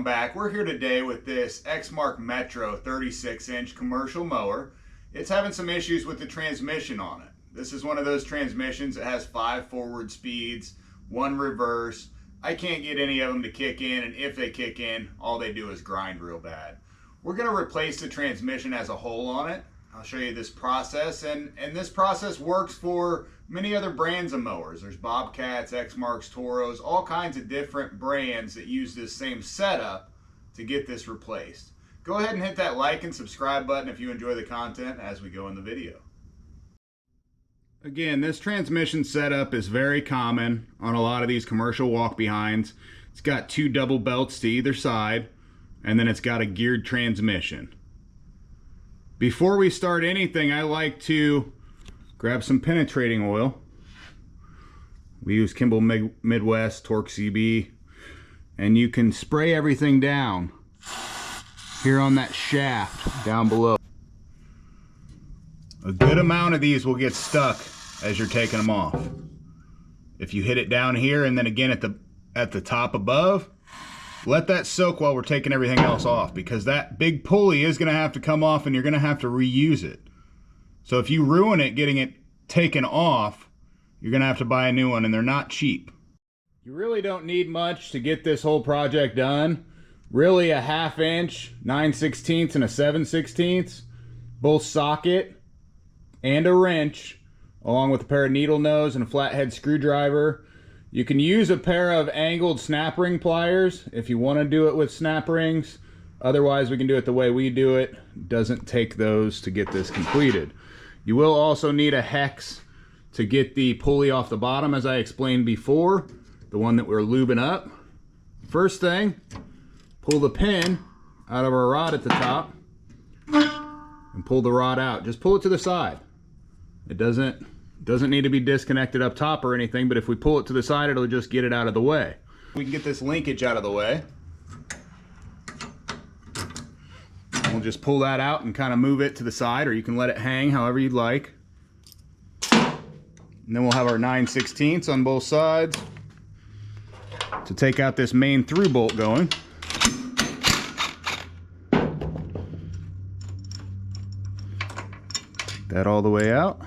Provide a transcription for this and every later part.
welcome back. We're here today with this Exmark Metro 36-inch commercial mower. It's having some issues with the transmission on it. This is one of those transmissions that has 5 forward speeds, 1 reverse. I can't get any of them to kick in, and if they kick in, all they do is grind real bad. We're going to replace the transmission as a whole on it. I'll show you this process, and this process works for many other brands of mowers. There's Bobcats, Exmarks, Toros, all kinds of different brands that use this same setup to get this replaced. Go ahead and hit that like and subscribe button if you enjoy the content as we go in the video. Again, this transmission setup is very common on a lot of these commercial walk-behinds. It's got 2 double belts to either side, and then it's got a geared transmission. Before we start anything, I like to grab some penetrating oil. We use Kimball Midwest Torque CB, and you can spray everything down here on that shaft down below. A good amount of these will get stuck as you're taking them off. If you hit it down here and then again at the top above, let that soak while we're taking everything else off, because that big pulley is going to have to come off and you're going to have to reuse it. So if you ruin it getting it taken off, you're going to have to buy a new one, and they're not cheap. You really don't need much to get this whole project done. Really a 1/2 inch, 9/16 and a 7/16, both socket and a wrench, along with a pair of needle nose and a flathead screwdriver. You can use a pair of angled snap ring pliers if you want to do it with snap rings. Otherwise, we can do it the way we do it. It doesn't take those to get this completed. You will also need a hex to get the pulley off the bottom, as I explained before, the one that we're lubing up. First thing, pull the pin out of our rod at the top and pull the rod out. Just pull it to the side. It doesn't need to be disconnected up top or anything, but if we pull it to the side, it'll just get it out of the way. We can get this linkage out of the way. We'll just pull that out and kind of move it to the side, or you can let it hang however you'd like. And then we'll have our 9/16 on both sides to take out this main through bolt going. Take that all the way out.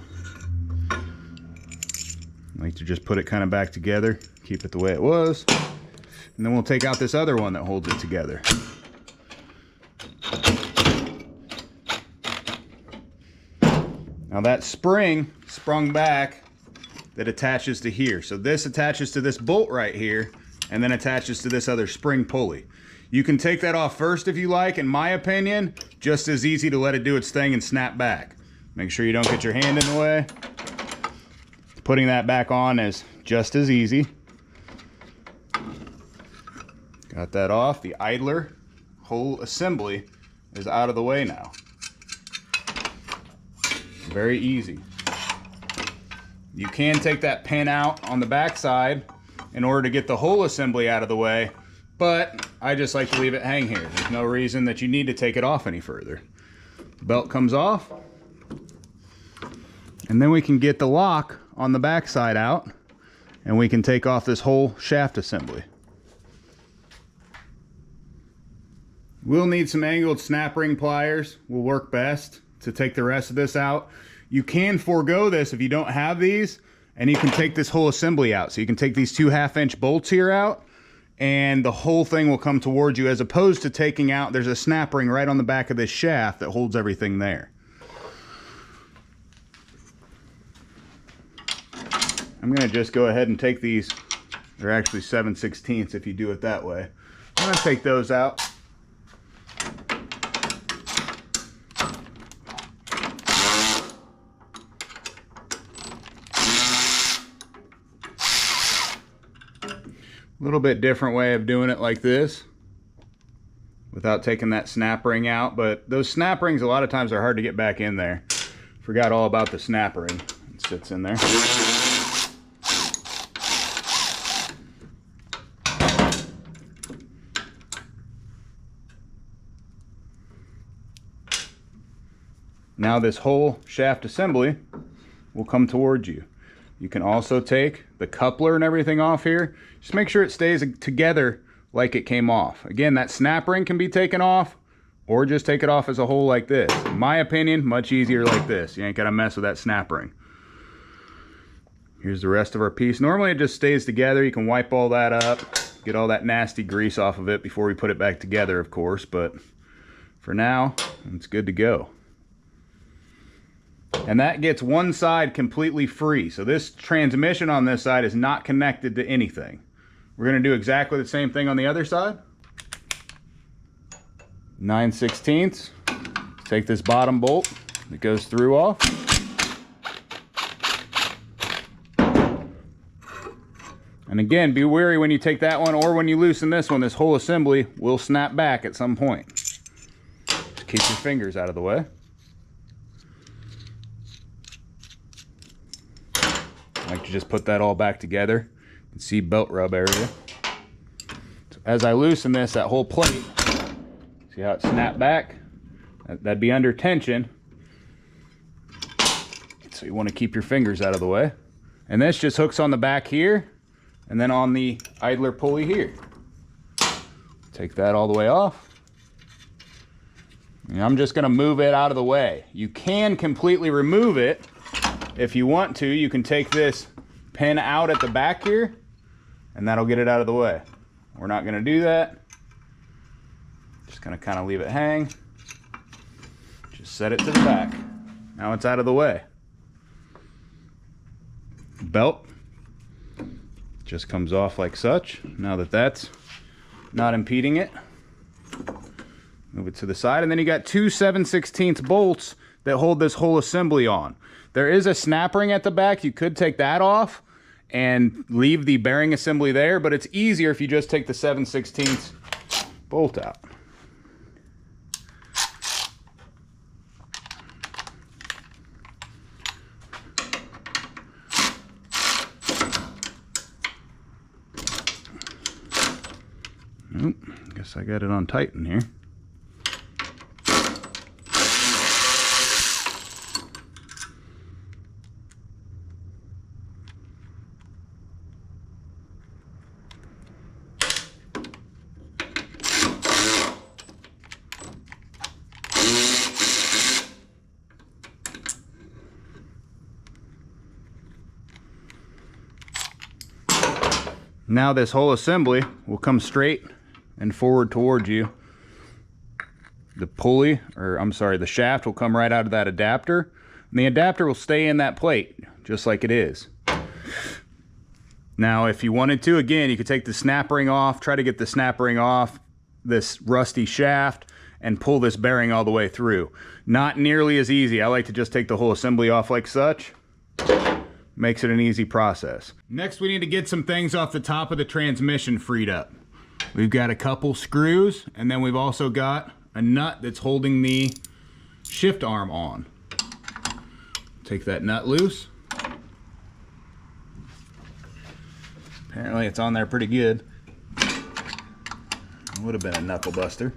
I like to just put it kind of back together, keep it the way it was. And then we'll take out this other one that holds it together. Now that spring sprung back that attaches to here. So this attaches to this bolt right here and then attaches to this other spring pulley. You can take that off first if you like. In my opinion, just as easy to let it do its thing and snap back. Make sure you don't get your hand in the way. Putting that back on is just as easy. Got that off. The idler whole assembly is out of the way now. Very easy. You can take that pin out on the back side in order to get the whole assembly out of the way, but I just like to leave it hang here. There's no reason that you need to take it off any further. The belt comes off, and then we can get the lock on the back side out, and we can take off this whole shaft assembly. We'll need some angled snap ring pliers, will work best to take the rest of this out. You can forego this if you don't have these, and you can take this whole assembly out. So you can take these 2 1/2-inch bolts here out, and the whole thing will come towards you, as opposed to taking out, there's a snap ring right on the back of this shaft that holds everything there. I'm gonna just go ahead and take these, they're actually 7/16 if you do it that way. I'm gonna take those out. A little bit different way of doing it like this without taking that snap ring out, but those snap rings a lot of times are hard to get back in there. Forgot all about the snap ring. It sits in there. Now this whole shaft assembly will come towards you. You can also take the coupler and everything off here. Just make sure it stays together like it came off. Again, that snap ring can be taken off, or just take it off as a whole like this. In my opinion, much easier like this. You ain't gotta mess with that snap ring. Here's the rest of our piece. Normally it just stays together. You can wipe all that up, get all that nasty grease off of it before we put it back together, of course, but for now, it's good to go. And that gets one side completely free. So this transmission on this side is not connected to anything. We're gonna do exactly the same thing on the other side. 9/16. Take this bottom bolt that goes through off. And again, be wary when you take that one or when you loosen this one. This whole assembly will snap back at some point. Just keep your fingers out of the way. I like to just put that all back together. You can see belt rub area. So as I loosen this, that whole plate, see how it snapped back? That'd be under tension. So you want to keep your fingers out of the way. And this just hooks on the back here, and then on the idler pulley here. Take that all the way off. And I'm just gonna move it out of the way. You can completely remove it if you want to. You can take this pin out at the back here, and that'll get it out of the way. We're not gonna do that. Just gonna kind of leave it hang. Just set it to the back. Now it's out of the way. Belt just comes off like such. Now that that's not impeding it, move it to the side, and then you got two 7/16 bolts that hold this whole assembly on. There is a snap ring at the back. You could take that off and leave the bearing assembly there, but it's easier if you just take the 7/16 bolt out. Oop, guess I got it on tight in here. Now this whole assembly will come straight and forward towards you. The pulley, or I'm sorry, the shaft will come right out of that adapter, and the adapter will stay in that plate just like it is. Now if you wanted to, again, you could take the snap ring off, try to get the snap ring off this rusty shaft and pull this bearing all the way through. Not nearly as easy. I like to just take the whole assembly off like such. Makes it an easy process. Next we need to get some things off the top of the transmission freed up. We've got a couple screws, and then we've also got a nut that's holding the shift arm on. Take that nut loose. Apparently it's on there pretty good. It would have been a knuckle buster.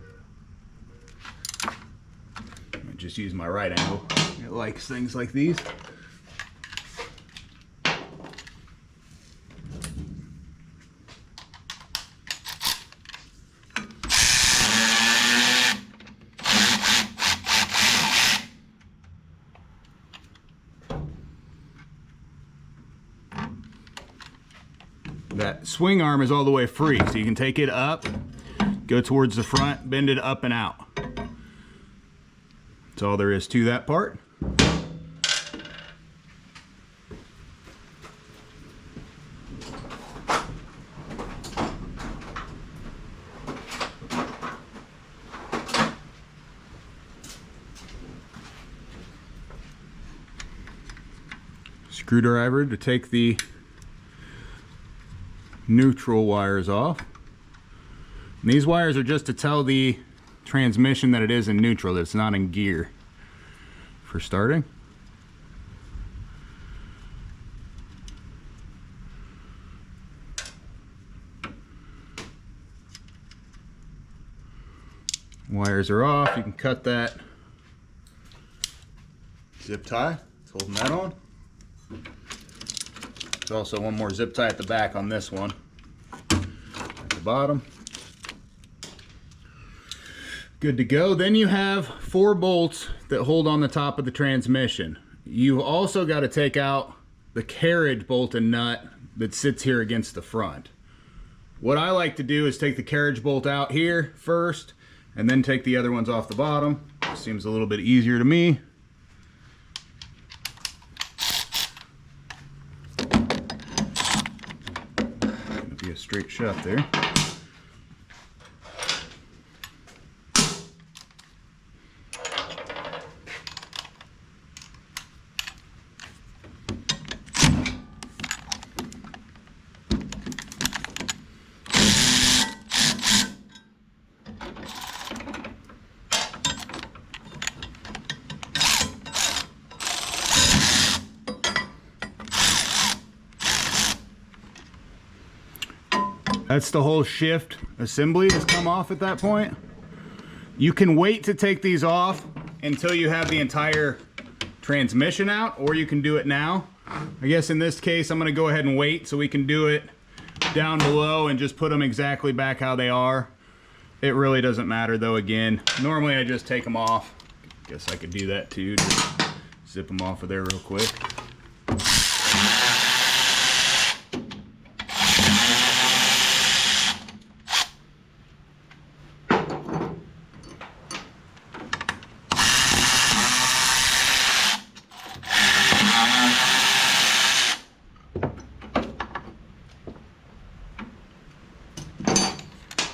I just use my right angle. It likes things like these. That swing arm is all the way free, so you can take it up, go towards the front, bend it up and out. That's all there is to that part. Screwdriver to take the neutral wires off. And these wires are just to tell the transmission that it is in neutral, that it's not in gear for starting. Wires are off. You can cut that zip tie. It's holding that on. There's also one more zip tie at the back on this one. At the bottom. Good to go. Then you have 4 bolts that hold on the top of the transmission. You've also got to take out the carriage bolt and nut that sits here against the front. What I like to do is take the carriage bolt out here first and then take the other ones off the bottom. Seems a little bit easier to me. Gonna be a straight shot there. That's the whole shift assembly has come off at that point. You can wait to take these off until you have the entire transmission out, or you can do it now. I guess in this case, I'm gonna go ahead and wait so we can do it down below and just put them exactly back how they are. It really doesn't matter though, again. Normally I just take them off. Guess I could do that too, just zip them off of there real quick.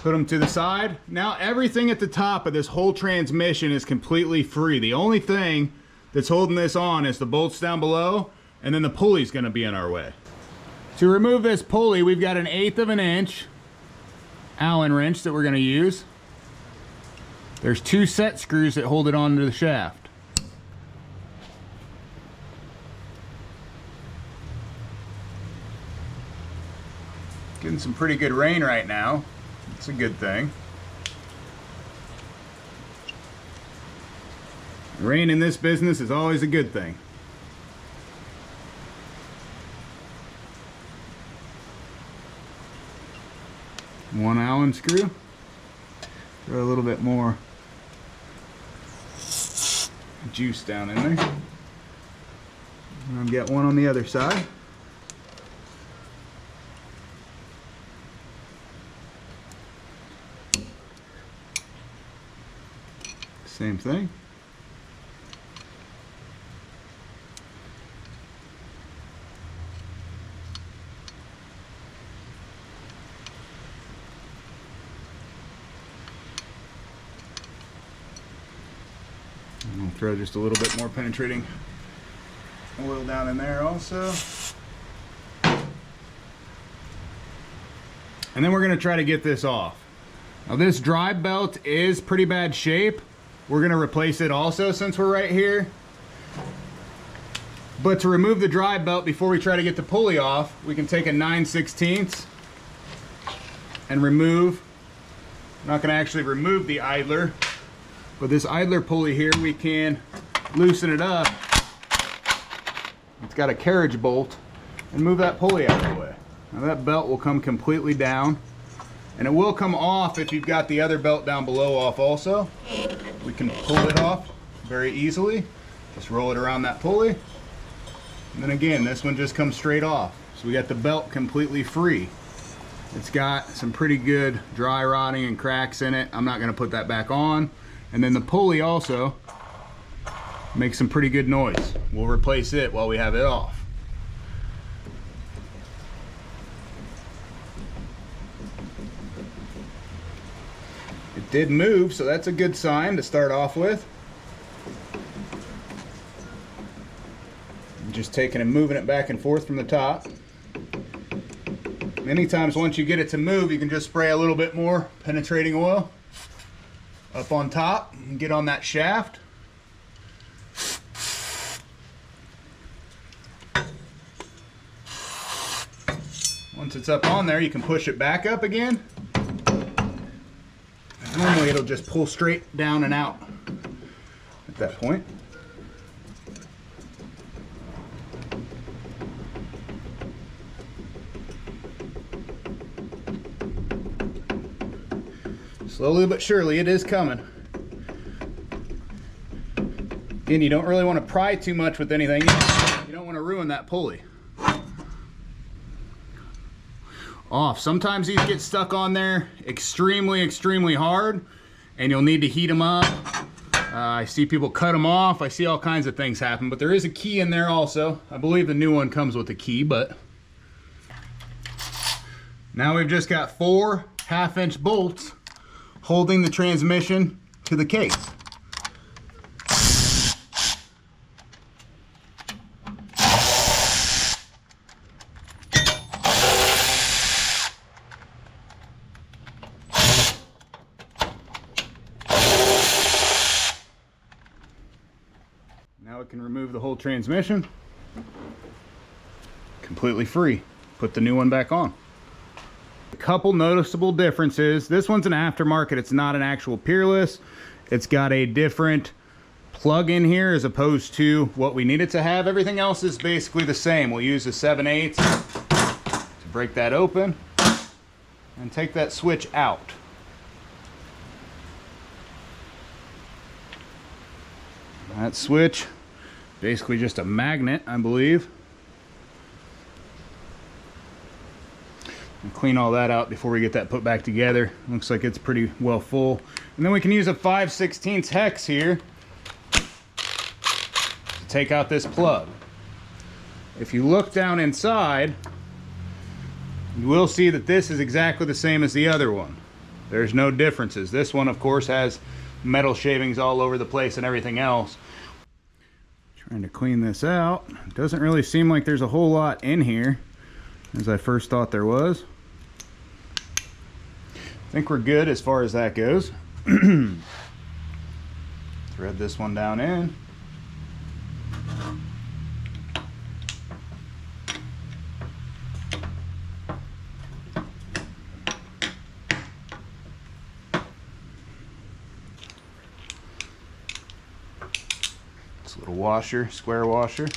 Put them to the side. Now everything at the top of this whole transmission is completely free. The only thing that's holding this on is the bolts down below, and then the pulley's gonna be in our way. To remove this pulley, we've got an 1/8 of an inch Allen wrench that we're gonna use. There's 2 set screws that hold it onto the shaft. Getting some pretty good rain right now. It's a good thing. Rain in this business is always a good thing. One Allen screw. Throw a little bit more juice down in there. And I'll get one on the other side. Same thing. And I'll throw just a little bit more penetrating oil down in there also. And then we're going to try to get this off. Now this drive belt is pretty bad shape. We're gonna replace it also since we're right here. But to remove the drive belt before we try to get the pulley off, we can take a 9/16 and remove. I'm not gonna actually remove the idler, but this idler pulley here, we can loosen it up. It's got a carriage bolt, and move that pulley out of the way. Now that belt will come completely down, and it will come off if you've got the other belt down below off also. We can pull it off very easily. Just roll it around that pulley. And then again, this one just comes straight off. So we got the belt completely free. It's got some pretty good dry rotting and cracks in it. I'm not gonna put that back on. And then the pulley also makes some pretty good noise. We'll replace it while we have it off. It did move, so that's a good sign to start off with. I'm just taking and moving it back and forth from the top. Many times once you get it to move, you can just spray a little bit more penetrating oil up on top and get on that shaft. Once it's up on there, you can push it back up again. Normally it'll just pull straight down and out at that point. Slowly but surely it is coming. Again, you don't really want to pry too much with anything. You don't want to ruin that pulley. Off. Sometimes these get stuck on there extremely hard, and you'll need to heat them up. I see people cut them off. I see all kinds of things happen, but there is a key in there also. I believe the new one comes with a key, but now we've just got 4 1/2-inch bolts holding the transmission to the case. Now it can remove the whole transmission completely free. Put the new one back on. A couple noticeable differences. This one's an aftermarket. It's not an actual Peerless. It's got a different plug in here as opposed to what we need it to have. Everything else is basically the same. We'll use the 7/8 to break that open and take that switch out. That switch, basically just a magnet, I believe. And clean all that out before we get that put back together. Looks like it's pretty well full. And then we can use a 5/16 hex here to take out this plug. If you look down inside, you will see that this is exactly the same as the other one. There's no differences. This one, of course, has metal shavings all over the place and everything else. Trying to clean this out. It doesn't really seem like there's a whole lot in here as I first thought there was. I think we're good as far as that goes. Thread this one down in. This little washer, square washer,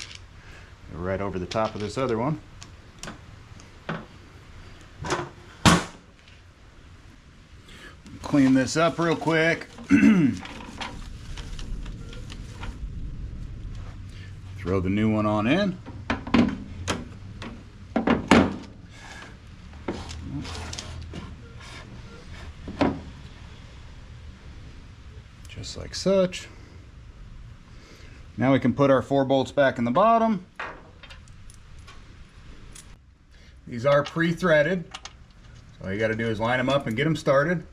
right over the top of this other one. Clean this up real quick. Throw the new one on in. Just like such. Now we can put our 4 bolts back in the bottom. These are pre-threaded, so all you got to do is line them up and get them started.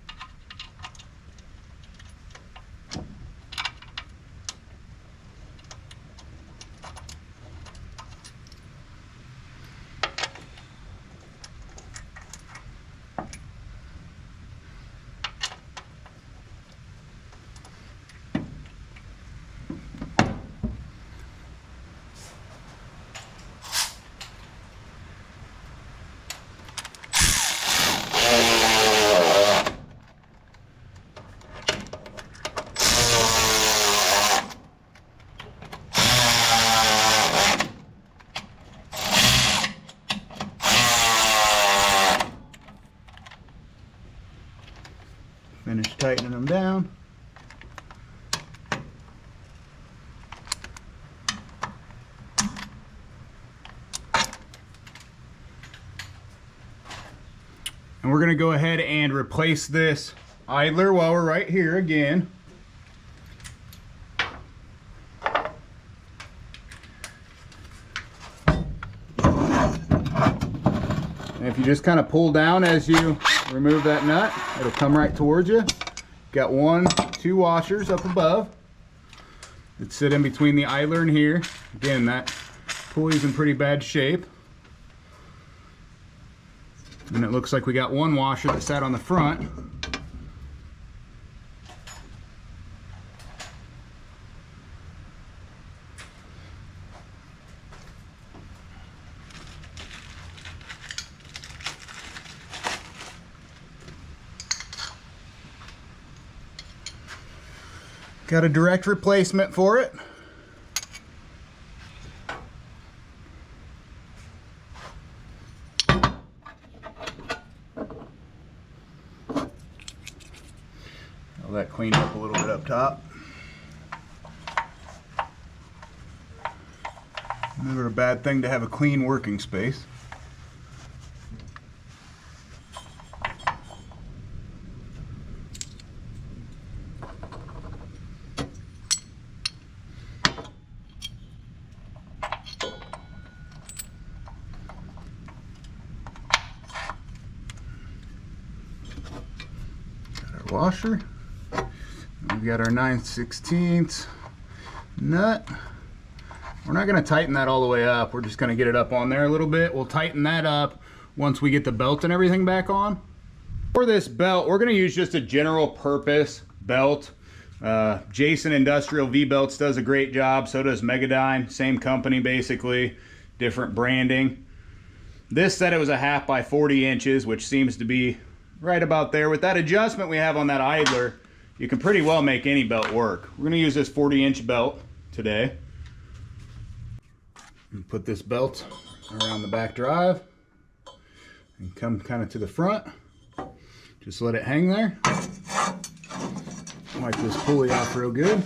Finish tightening them down. And we're going to go ahead and replace this idler while we're right here again. And if you just kind of pull down as you remove that nut, it'll come right towards you. Got 1, 2 washers up above that sit in between the idler and here. Again, that pulley's in pretty bad shape. And it looks like we got 1 washer that sat on the front. Got a direct replacement for it. All that cleaned up a little bit up top. Never a bad thing to have a clean working space. Washer. We've got our 9/16 nut. We're not going to tighten that all the way up. We're just going to get it up on there a little bit. We'll tighten that up once we get the belt and everything back on. For this belt, we're going to use just a general purpose belt. Jason Industrial V-Belts does a great job. So does Megadyne. Same company basically. Different branding. This said it was a 1/2 by 40 inches, which seems to be right about there. With that adjustment we have on that idler, you can pretty well make any belt work. We're going to use this 40-inch belt today. And put this belt around the back drive and come kind of to the front. Just let it hang there. Wipe this pulley off real good.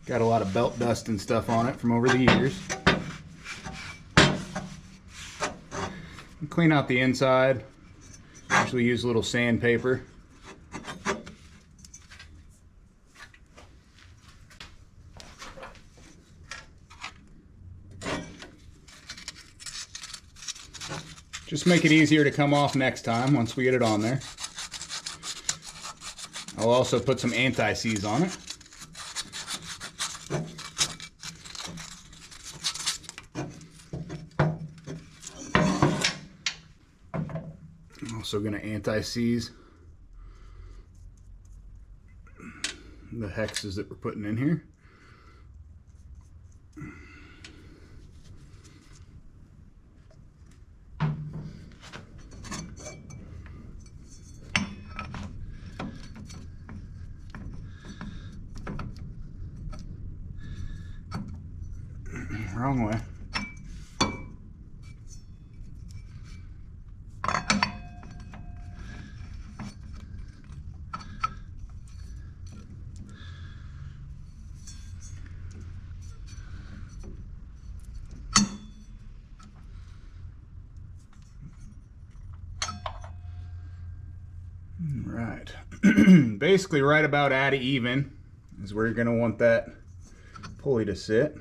Got a lot of belt dust and stuff on it from over the years. Clean out the inside. Usually use a little sandpaper. Just make it easier to come off next time once we get it on there. I'll also put some anti-seize on it. Also going to anti-seize the hexes that we're putting in here. Wrong way. Right. Basically right about at even is where you're going to want that pulley to sit.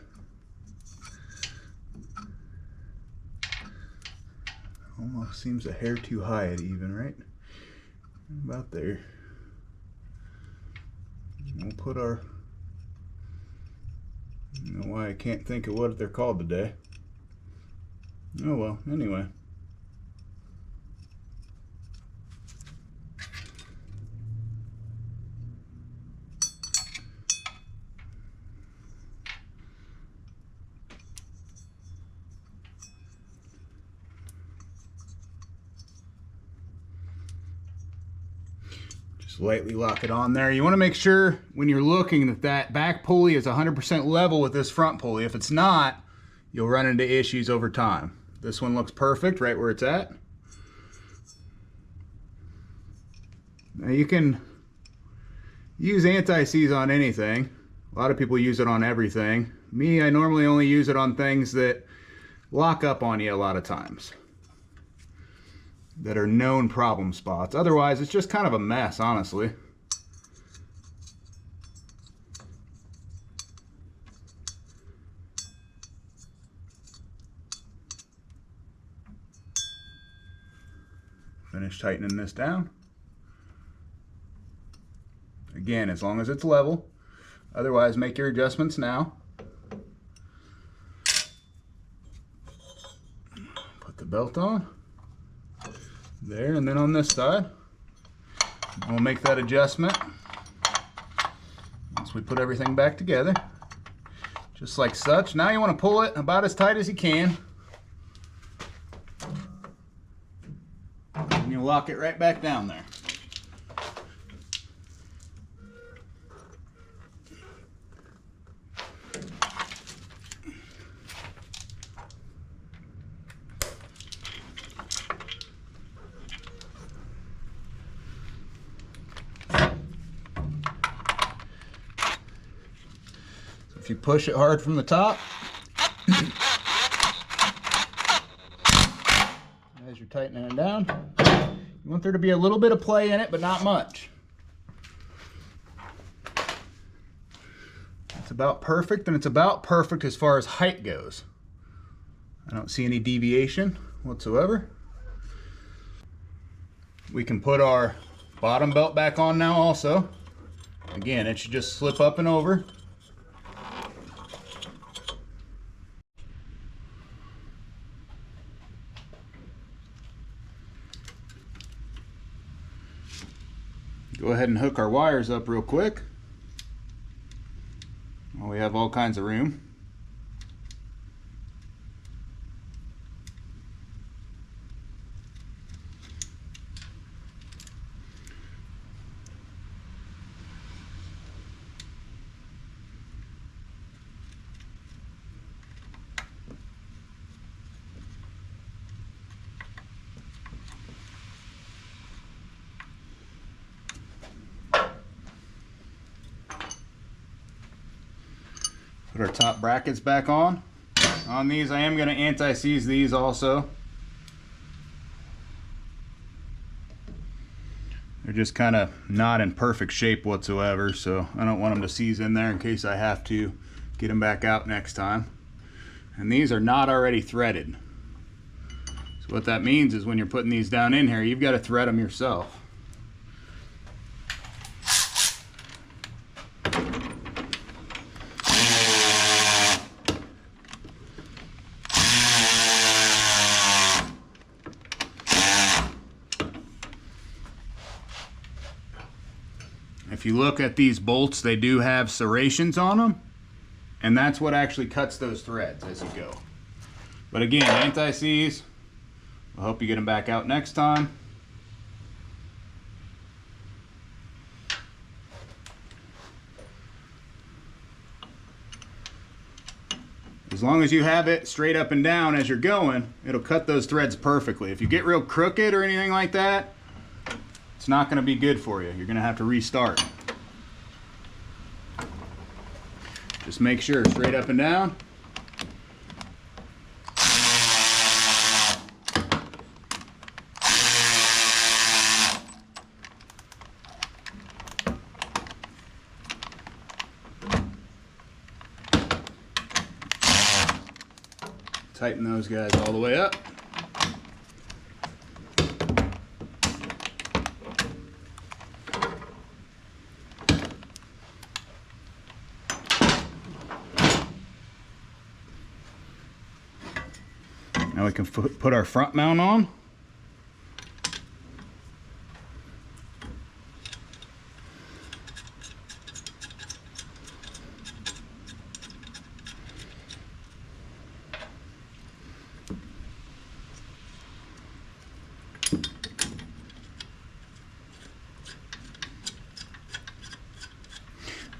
Almost seems a hair too high at even, right? About there. We'll put our, I don't know why I can't think of what they're called today. Oh well, anyway. Lightly lock it on there. You want to make sure when you're looking that that back pulley is 100% level with this front pulley. If it's not, you'll run into issues over time. This one looks perfect right where it's at. Now you can use anti-seize on anything. A lot of people use it on everything. Me, I normally only use it on things that lock up on you a lot of times, that are known problem spots. Otherwise, it's just kind of a mess, honestly. Finish tightening this down. Again, as long as it's level. Otherwise, make your adjustments now. Put the belt on. There, and then on this side, we'll make that adjustment once we put everything back together, just like such. Now you want to pull it about as tight as you can, and you'll lock it right back down there. If you push it hard from the top, as you're tightening it down, you want there to be a little bit of play in it, but not much. It's about perfect, and it's about perfect as far as height goes. I don't see any deviation whatsoever. We can put our bottom belt back on now also. Again, it should just slip up and over. Go ahead and hook our wires up real quick. Well, we have all kinds of room. Put our top brackets back on. On these, I am going to anti-seize these also. They're just kind of not in perfect shape whatsoever, so I don't want them to seize in there in case I have to get them back out next time. And these are not already threaded. So what that means is when you're putting these down in here, you've got to thread them yourself. If you look at these bolts, they do have serrations on them, and that's what actually cuts those threads as you go. But again, anti-seize. I hope you get them back out next time. As long as you have it straight up and down as you're going, it'll cut those threads perfectly. If you get real crooked or anything like that, it's not going to be good for you. You're going to have to restart. Just make sure straight up and down. Tighten those guys all the way up. Now we can put our front mount on.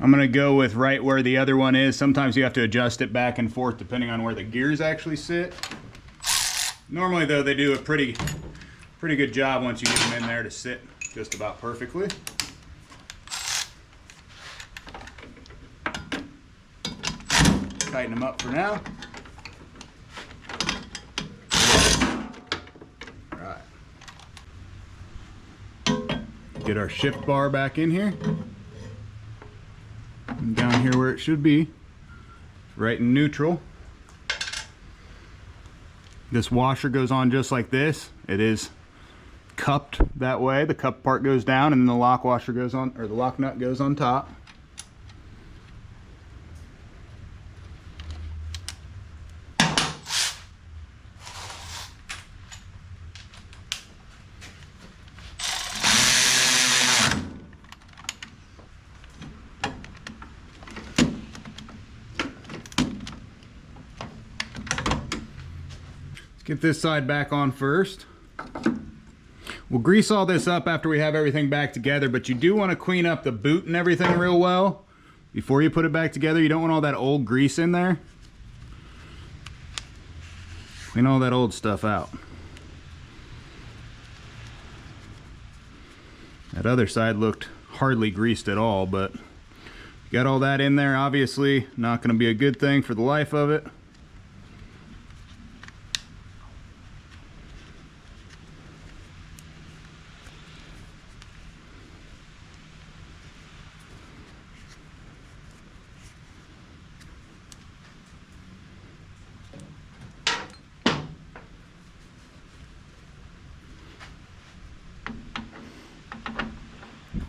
I'm going to go with right where the other one is. Sometimes you have to adjust it back and forth depending on where the gears actually sit. Normally though, they do a pretty good job once you get them in there to sit just about perfectly. Tighten them up for now. All right. Get our shift bar back in here. And down here where it should be, right in neutral. This washer goes on just like this. It is cupped that way. The cup part goes down and then the lock washer goes on, or the lock nut goes on top. Get this side back on first. We'll grease all this up after we have everything back together, but you do want to clean up the boot and everything real well before you put it back together. You don't want all that old grease in there. Clean all that old stuff out. That other side looked hardly greased at all, but Got all that in there, obviously not going to be a good thing for the life of it.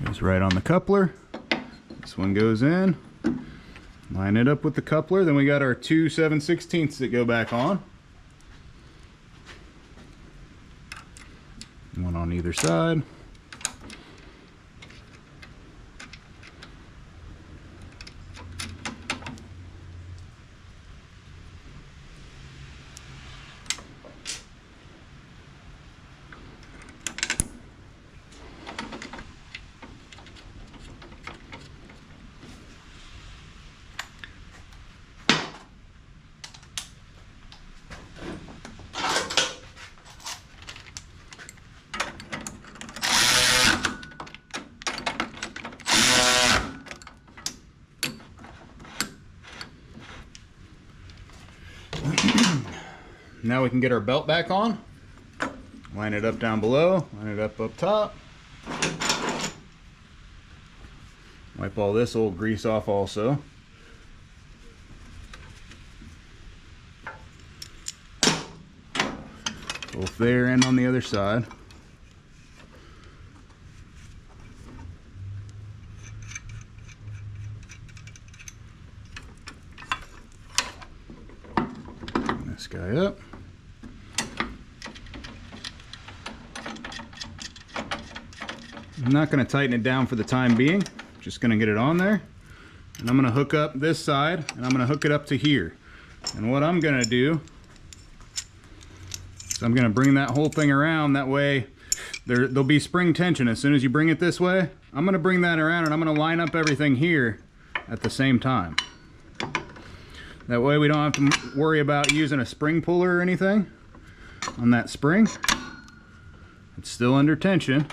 Goes right on the coupler. This one goes in. Line it up with the coupler. Then we got our 2 7/16 that go back on. One on either side. Now we can get our belt back on. Line it up down below, line it up top. Wipe all this old grease off also. Both there and on the other side. This guy up. I'm not going to tighten it down for the time being, just going to get it on there. And I'm going to hook up this side and I'm going to hook it up to here. And what I'm going to do is I'm going to bring that whole thing around, that way there'll be spring tension. As soon as you bring it this way, I'm going to bring that around and I'm going to line up everything here at the same time. That way we don't have to worry about using a spring puller or anything on that spring. It's still under tension,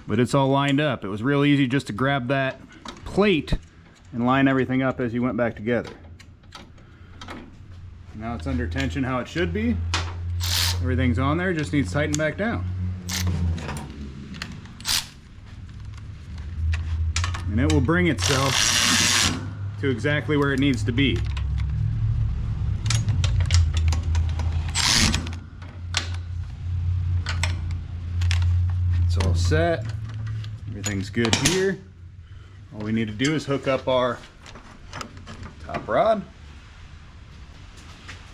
but it's all lined up. It was real easy just to grab that plate and line everything up as you went back together. Now it's under tension how it should be. Everything's on there, just needs tightened back down. And it will bring itself to exactly where it needs to be. It's all set. Everything's good here. All we need to do is hook up our top rod.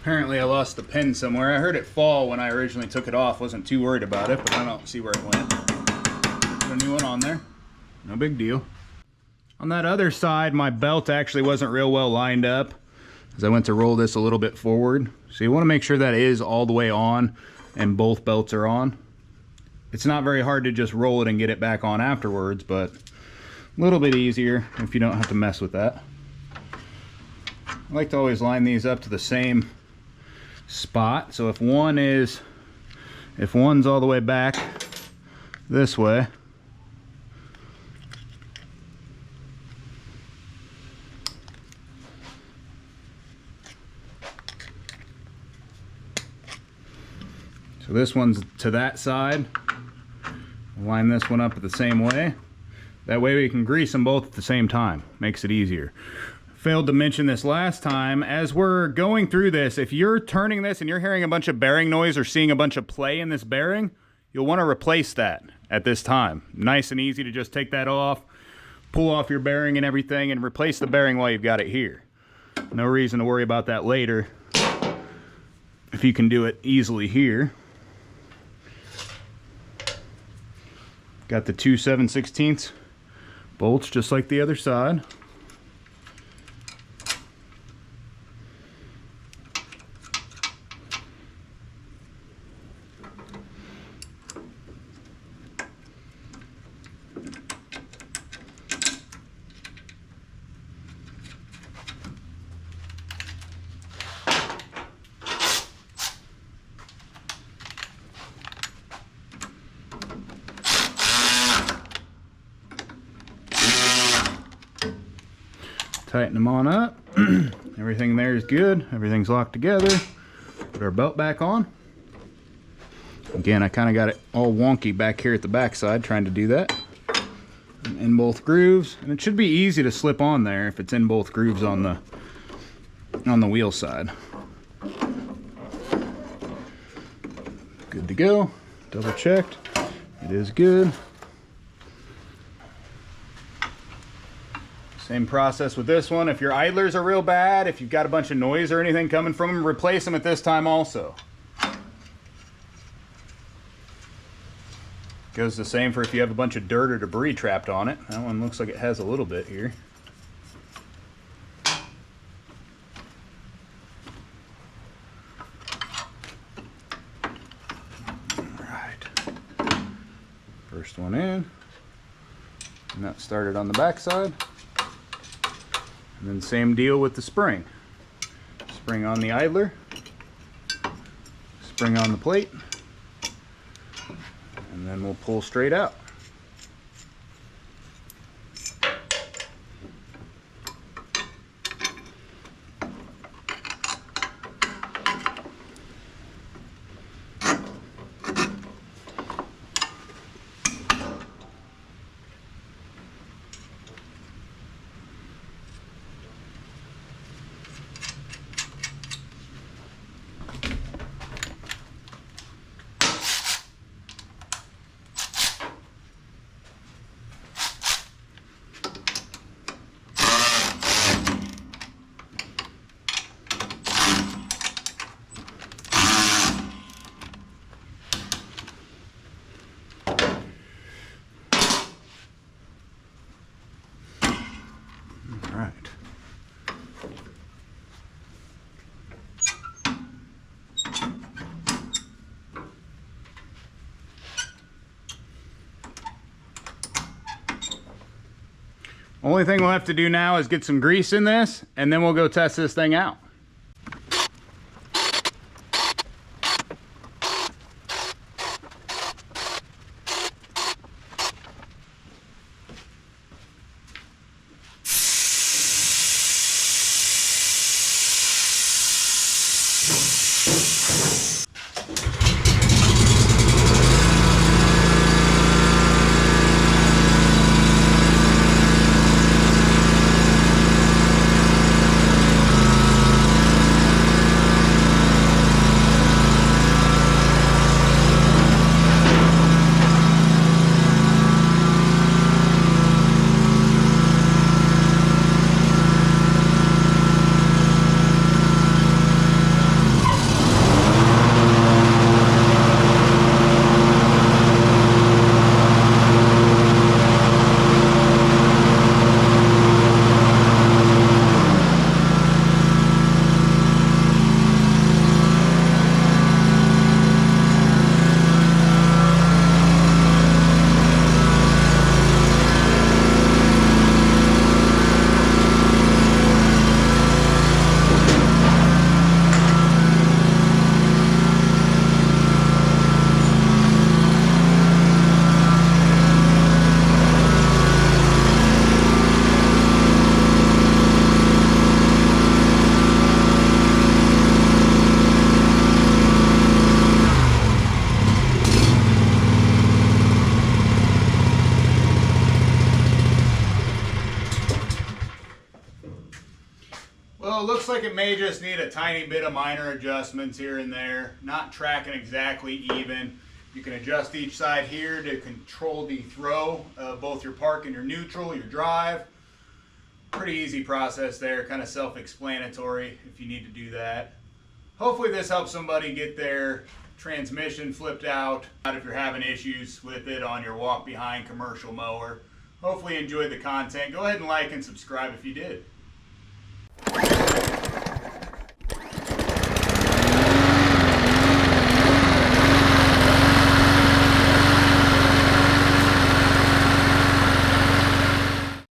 Apparently I lost the pin somewhere. I heard it fall when I originally took it off. Wasn't too worried about it, but I don't see where it went. Put a new one on there. No big deal. On that other side, my belt actually wasn't real well lined up as I went to roll this a little bit forward. So you want to make sure that is all the way on and both belts are on. It's not very hard to just roll it and get it back on afterwards, but a little bit easier if you don't have to mess with that. I like to always line these up to the same spot. So if one's all the way back this way, so this one's to that side, line this one up the same way. That way we can grease them both at the same time. Makes it easier. Failed to mention this last time. As we're going through this, if you're turning this and you're hearing a bunch of bearing noise or seeing a bunch of play in this bearing, you'll want to replace that at this time. Nice and easy to just take that off, pull off your bearing and everything, and replace the bearing while you've got it here. No reason to worry about that later if you can do it easily here. Got the 2 7/16 bolts just like the other side. tighten them on up. Everything there is good. Everything's locked together. Put our belt back on. Again, I kind of got it all wonky back here at the back side trying to do that. In both grooves, and it should be easy to slip on there if it's in both grooves on the wheel side. Good to go. Double checked. It is good. Same process with this one. If your idlers are real bad, if you've got a bunch of noise or anything coming from them, replace them at this time also. Goes the same for if you have a bunch of dirt or debris trapped on it. That one looks like it has a little bit here. Alright. First one in. And that started on the back side. And then same deal with the spring. Spring on the idler. Spring on the plate. And then we'll pull straight out. Only thing we'll have to do now is get some grease in this, and then we'll go test this thing out. Well, it looks like it may just need a tiny bit of minor adjustments here and there. Not tracking exactly even. You can adjust each side here to control the throw of both your park and your neutral, your drive. Pretty easy process there, kind of self-explanatory if you need to do that. Hopefully this helps somebody get their transmission flipped out if you're having issues with it on your walk-behind commercial mower. Hopefully you enjoyed the content. Go ahead and like and subscribe if you did.